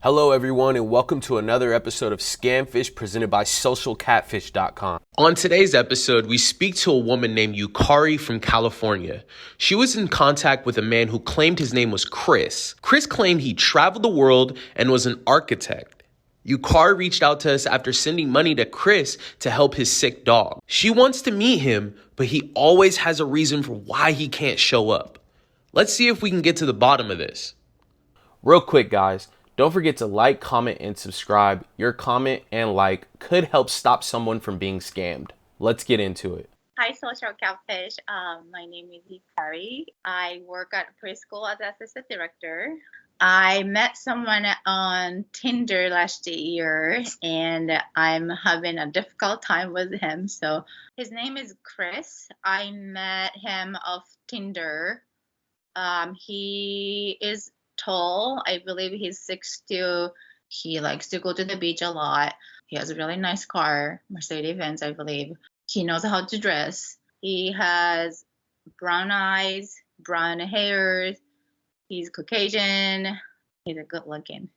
Hello everyone and welcome to another episode of Scamfish presented by socialcatfish.com. On today's episode, we speak to a woman named Yukari from California. She was in contact with a man who claimed his name was Chris. Chris claimed he traveled the world and was an architect. Yukari reached out to us after sending money to Chris to help his sick dog. She wants to meet him, but he always has a reason for why he can't show up. Let's see if we can get to the bottom of this. Real quick, guys. Don't forget to like, comment, and subscribe. Your comment and like could help stop someone from being scammed. Let's get into it. Hi, Social Catfish. My name is Yukari. I work at preschool as assistant director. I met someone on TINDER last year, and I'm having a difficult time with him. So his name is Chris. I met him off TINDER. He is tall. I believe he's 6'2". He likes to go to the beach a lot. He has a really nice car, Mercedes-Benz, I believe. He knows how to dress. He has brown eyes, brown hair. He's Caucasian. He's a good looking.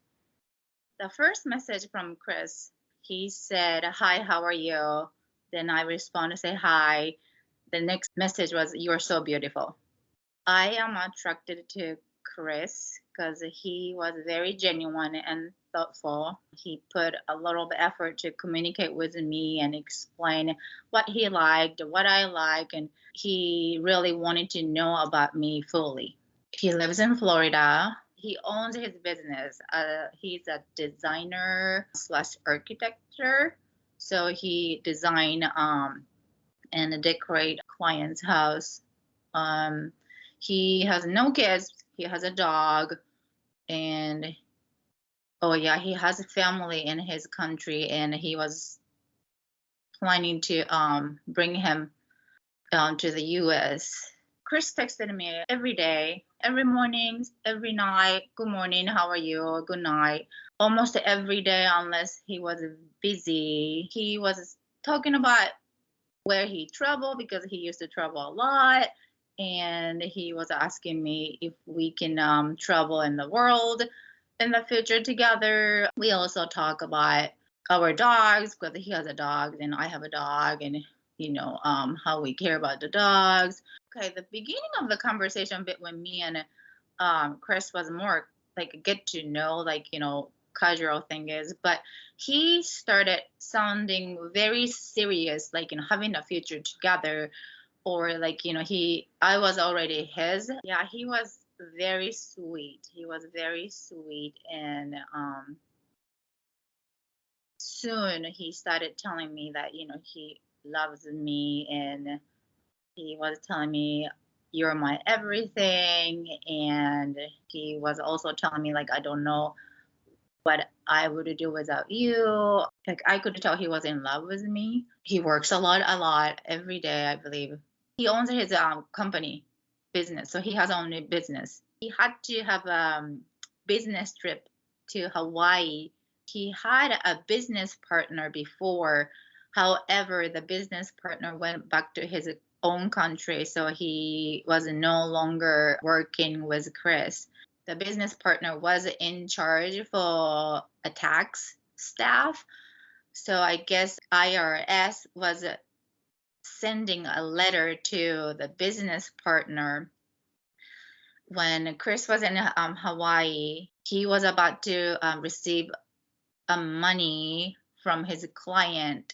The first message from Chris, he said, "Hi, how are you?" Then I respond to say hi. The next message was, "You are so beautiful." I am attracted to Chris because he was very genuine and thoughtful. He put a little bit of effort to communicate with me and explain what he liked, what I like, and he really wanted to know about me fully. He lives in Florida. He owns his business. He's a designer slash architecture. So he design and decorate clients' house. He has no kids. He has a dog, and he has a family in his country, and he was planning to bring him down to the U.S. Chris texted me every day, every morning, every night. "Good morning, how are you? Good night." Almost every day, unless he was busy. He was talking about where he traveled because he used to travel a lot. And he was asking me if we can travel in the world in the future together. We also talk about our dogs because he has a dog and I have a dog, and how we care about the dogs. Okay, the beginning of the conversation between me and Chris was more like a get to know, casual thing is, but he started sounding very serious, having a future together. Or I was already his. Yeah, he was very sweet. And soon he started telling me that, he loves me, and he was telling me, "You're my everything." And he was also telling me, I don't know what I would do without you. I could tell he was in love with me. He works a lot, every day, I believe. He owns his company business, so he has own business. He had to have a business trip to Hawaii. He had a business partner before. However, the business partner went back to his own country, so he was no longer working with Chris. The business partner was in charge for a tax staff, so I guess IRS was sending a letter to the business partner. When Chris was in Hawaii, he was about to receive money from his client,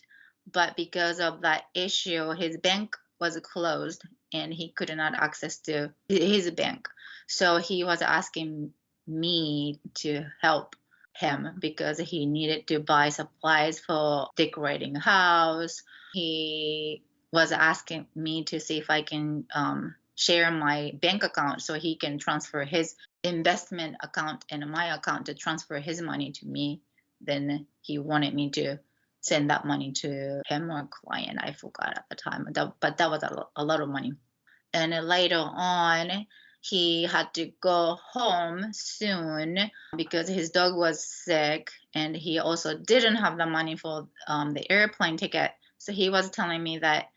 but because of that issue, his bank was closed and he could not access to his bank. So he was asking me to help him because he needed to buy supplies for decorating a house. He was asking me to see if I can share my bank account so he can transfer his investment account and my account to transfer his money to me. Then he wanted me to send that money to him or client. I forgot at the time, but that was a lot of money. And later on, he had to go home soon because his dog was sick, and he also didn't have the money for the airplane ticket. So he was telling me that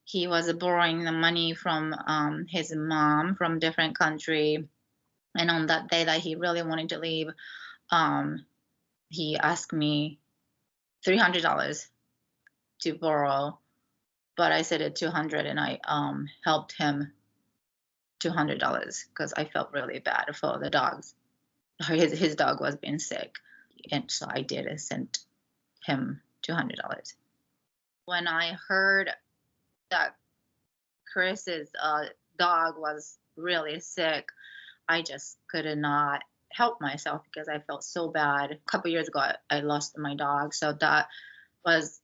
he was borrowing the money from his mom from different country. And on that day that he really wanted to leave, He asked me $300 to borrow, but I said it 200, and I helped him $200 because I felt really bad for the dogs. His dog was being sick, and so I did send him $200. When I heard that Chris's dog was really sick, I just could not help myself because I felt so bad. A couple years ago, I lost my dog, so that was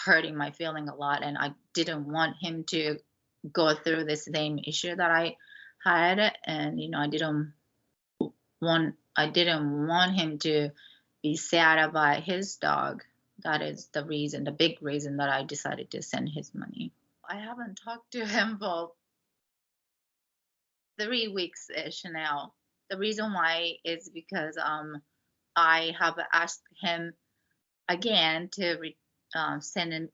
hurting my feeling a lot, and I didn't want him to go through the same issue that I had, and I didn't want him to be sad about his dog. That is the big reason that I decided to send his money. I haven't talked to him for 3 weeks ish now. The reason why is because I have asked him again to send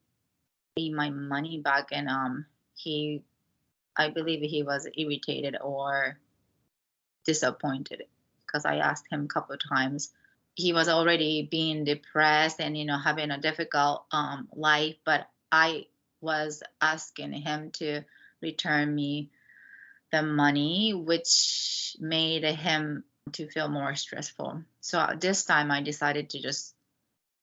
me my money back, and I believe he was irritated or disappointed because I asked him a couple of times. He was already being depressed and having a difficult life, but I was asking him to return me the money, which made him to feel more stressful. So this time I decided to just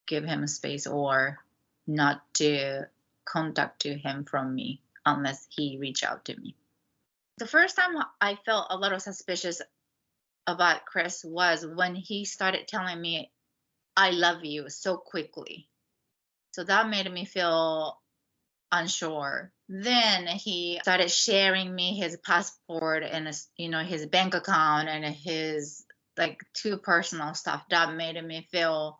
give him space or not to contact to him from me unless he reach out to me. The first time I felt a little suspicious about Chris was when he started telling me I love you so quickly. So that made me feel unsure. Then he started sharing me his passport and his bank account and his too personal stuff. That made me feel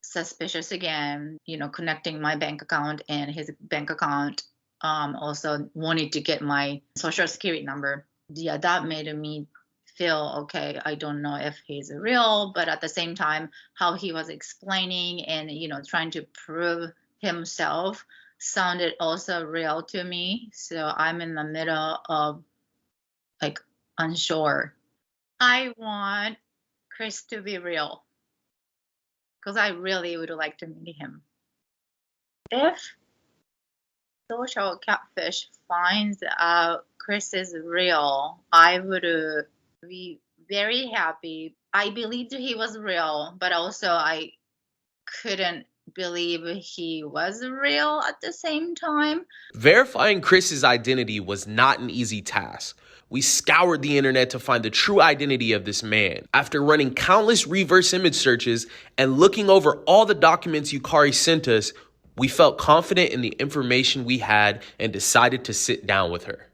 suspicious again. Connecting my bank account and his bank account. Also wanted to get my social security number. Yeah, that made me feel okay. I don't know if he's real, but at the same time, how he was explaining and trying to prove himself sounded also real to me. So I'm in the middle of unsure. I want Chris to be real because I really would like to meet him. If Social Catfish finds out Chris is real, I would be very happy. I believed he was real, but also I couldn't believe he was real at the same time. Verifying Chris's identity was not an easy task. We scoured the internet to find the true identity of this man. After running countless reverse image searches and looking over all the documents Yukari sent us, we felt confident in the information we had and decided to sit down with her.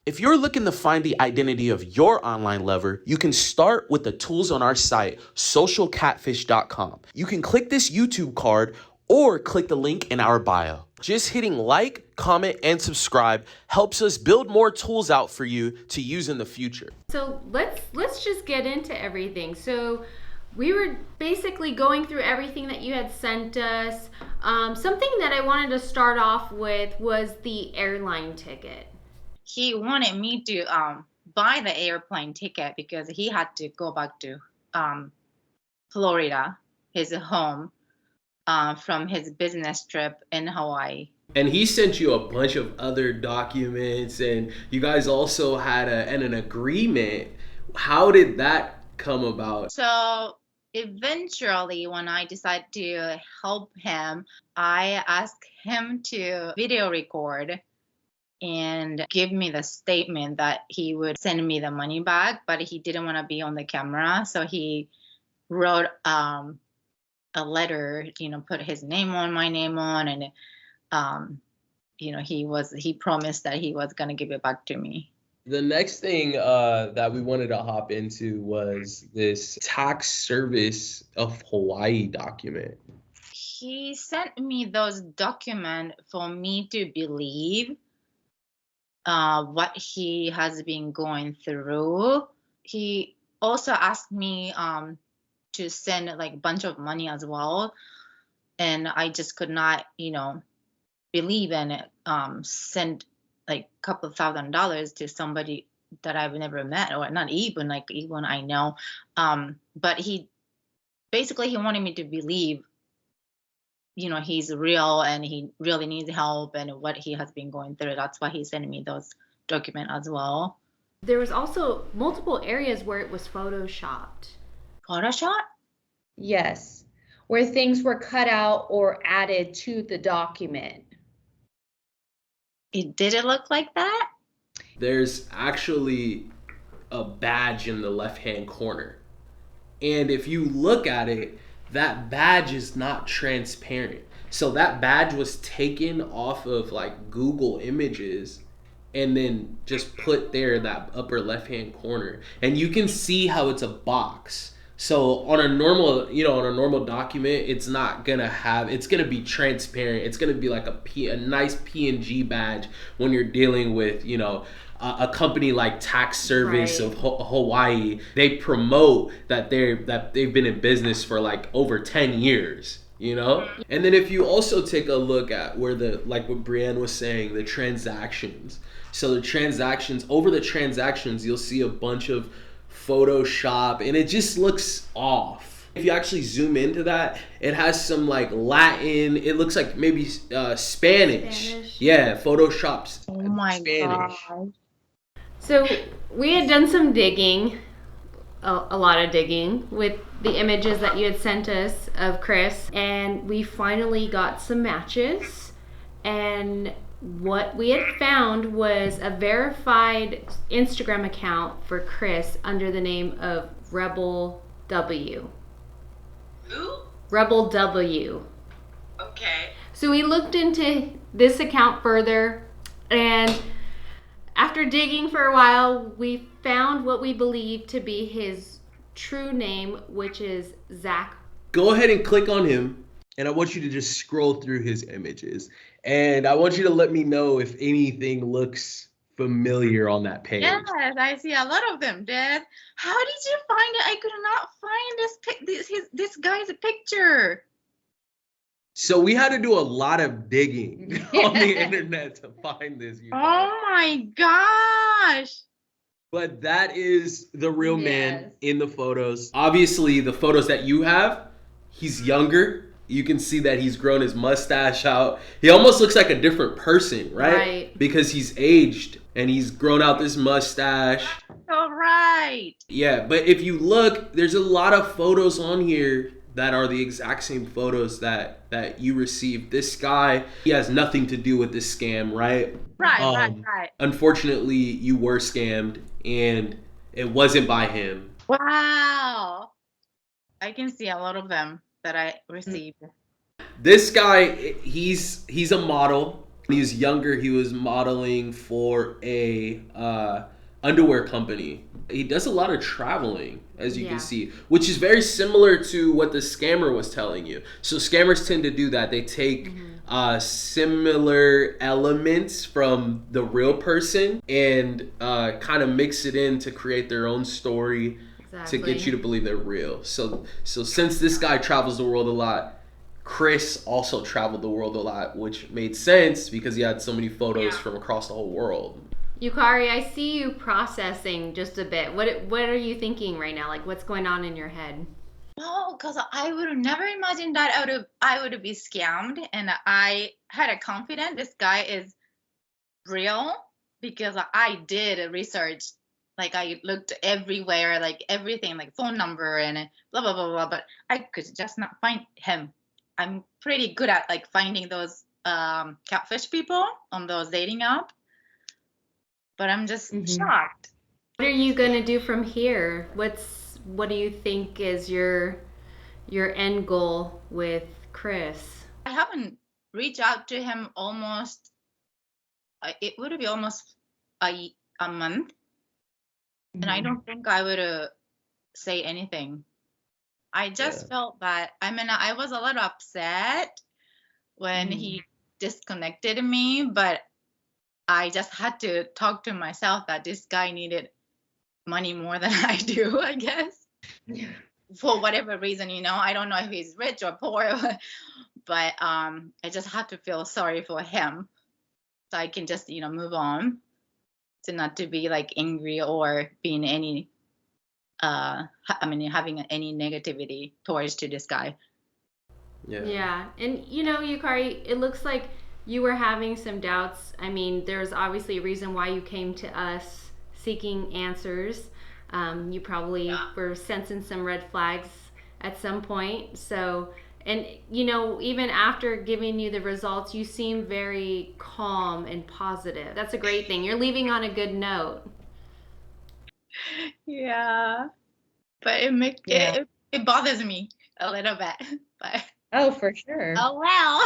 If you're looking to find the identity of your online lover, you can start with the tools on our site, socialcatfish.com. You can click this YouTube card or click the link in our bio. Just hitting like, comment, and subscribe helps us build more tools out for you to use in the future. So let's just get into everything. So we were basically going through everything that you had sent us. Something that I wanted to start off with was the airline ticket. He wanted me to buy the airplane ticket because he had to go back to Florida, his home, from his business trip in Hawaii. And he sent you a bunch of other documents, and you guys also had an agreement. How did that come about? So eventually, when I decided to help him, I asked him to video record and give me the statement that he would send me the money back, but he didn't want to be on the camera. So he wrote a letter, put his name on, my name on, and he promised that he was going to give it back to me. The next thing that we wanted to hop into was this tax service of Hawaii document. He sent me those documents for me to believe what he has been going through. He also asked me to send a bunch of money as well, and I just could not believe in it. Send a couple of $1,000 to somebody that I've never met, or not even even I know, but he basically he wanted me to believe, he's real and he really needs help and what he has been going through. That's why he sent me those documents as well. There was also multiple areas where it was photoshopped. Photoshop? Yes, where things were cut out or added to the document. Did it look like that? There's actually a badge in the left-hand corner. And if you look at it, that badge is not transparent. So that badge was taken off of like Google Images and then just put there in that upper left-hand corner. And you can see how it's a box. So on a normal document, it's not gonna have, it's gonna be transparent. It's gonna be like a nice PNG badge when you're dealing with, a company like Tax Service Right. of Hawaii. They promote that they've been in business for like over 10 years. And then if you also take a look at where like what Brienne was saying, the transactions. So over the transactions, you'll see a bunch of Photoshop and it just looks off. If you actually zoom into that, it has some like Latin, it looks like maybe Spanish. Yeah, Photoshop's Oh my Spanish. God. So we had done some digging, a lot of digging, with the images that you had sent us of Chris, and we finally got some matches. And what we had found was a verified Instagram account for Chris under the name of Rebel W. Who? Rebel W. Okay. So we looked into this account further, and after digging for a while, we found what we believe to be his true name, which is Zach. Go ahead and click on him, and I want you to just scroll through his images. And I want you to let me know if anything looks familiar on that page. Yes, I see a lot of them, Dad. How did you find it? I could not find this guy's picture. So we had to do a lot of digging on the internet to find this. Oh my gosh. But that is the real man Yes. in the photos. Obviously, the photos that you have, he's younger. You can see that he's grown his mustache out. He almost looks like a different person, right? Right. Because he's aged and he's grown out this mustache. All right. Yeah, but if you look, there's a lot of photos on here that are the exact same photos that you received. This guy, he has nothing to do with this scam, right? Right. Unfortunately, you were scammed and it wasn't by him. Wow. I can see a lot of them that I received. This guy, he's a model. When he was younger, he was modeling for a underwear company. He does a lot of traveling, as you can see, which is very similar to what the scammer was telling you. So scammers tend to do that. They take similar elements from the real person and kind of mix it in to create their own story to get you to believe they're real. So since this guy travels the world a lot, Chris also traveled the world a lot, which made sense because he had so many photos from across the whole world. Yukari, I see you processing just a bit. What are you thinking right now? Like, what's going on in your head? No, because I would have never imagined that I would be scammed, and I had a confidence this guy is real because I did research. Like I looked everywhere, like everything, like phone number and blah blah blah blah. But I could just not find him. I'm pretty good at like finding those catfish people on those dating apps. But I'm just shocked. What are you gonna do from here? What do you think is your end goal with Chris? I haven't reached out to him almost. It would be almost a month, and I don't think I would say anything. I just felt that. I mean, I was a little upset when he disconnected me, but I just had to talk to myself that this guy needed money more than I do, I guess. For whatever reason, I don't know if he's rich or poor, but I just had to feel sorry for him so I can just, move on to not to be like angry or be in any having any negativity towards to this guy. Yeah. And Yukari, it looks like you were having some doubts. I mean, there's obviously a reason why you came to us seeking answers. You probably were sensing some red flags at some point. So, and even after giving you the results, you seem very calm and positive. That's a great thing. You're leaving on a good note. Yeah, but it bothers me a little bit. But Oh, for sure. oh well.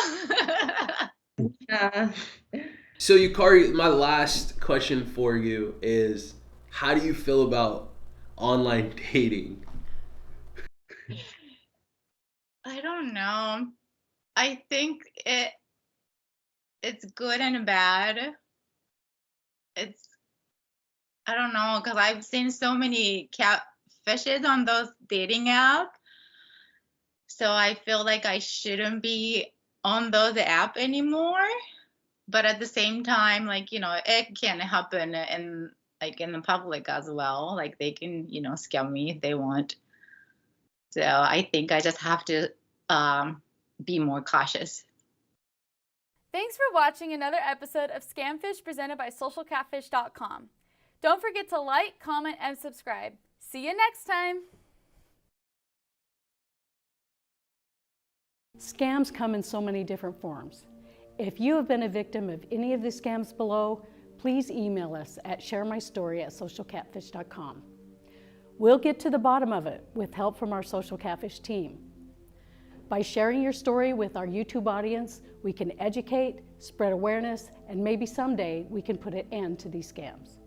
So Yukari, my last question for you is, how do you feel about online dating? I don't know. I think it's good and bad. I don't know, because I've seen so many catfishes on those dating apps. So I feel like I shouldn't be on those apps anymore. But at the same time, it can happen in the public as well. Like they can, scam me if they want. So I think I just have to be more cautious. Thanks for watching another episode of Scamfish presented by SocialCatfish.com. Don't forget to like, comment, and subscribe. See you next time. Scams come in so many different forms. If you have been a victim of any of the scams below, please email us at sharemystory@socialcatfish.com. We'll get to the bottom of it with help from our Social Catfish team. By sharing your story with our YouTube audience, we can educate, spread awareness, and maybe someday we can put an end to these scams.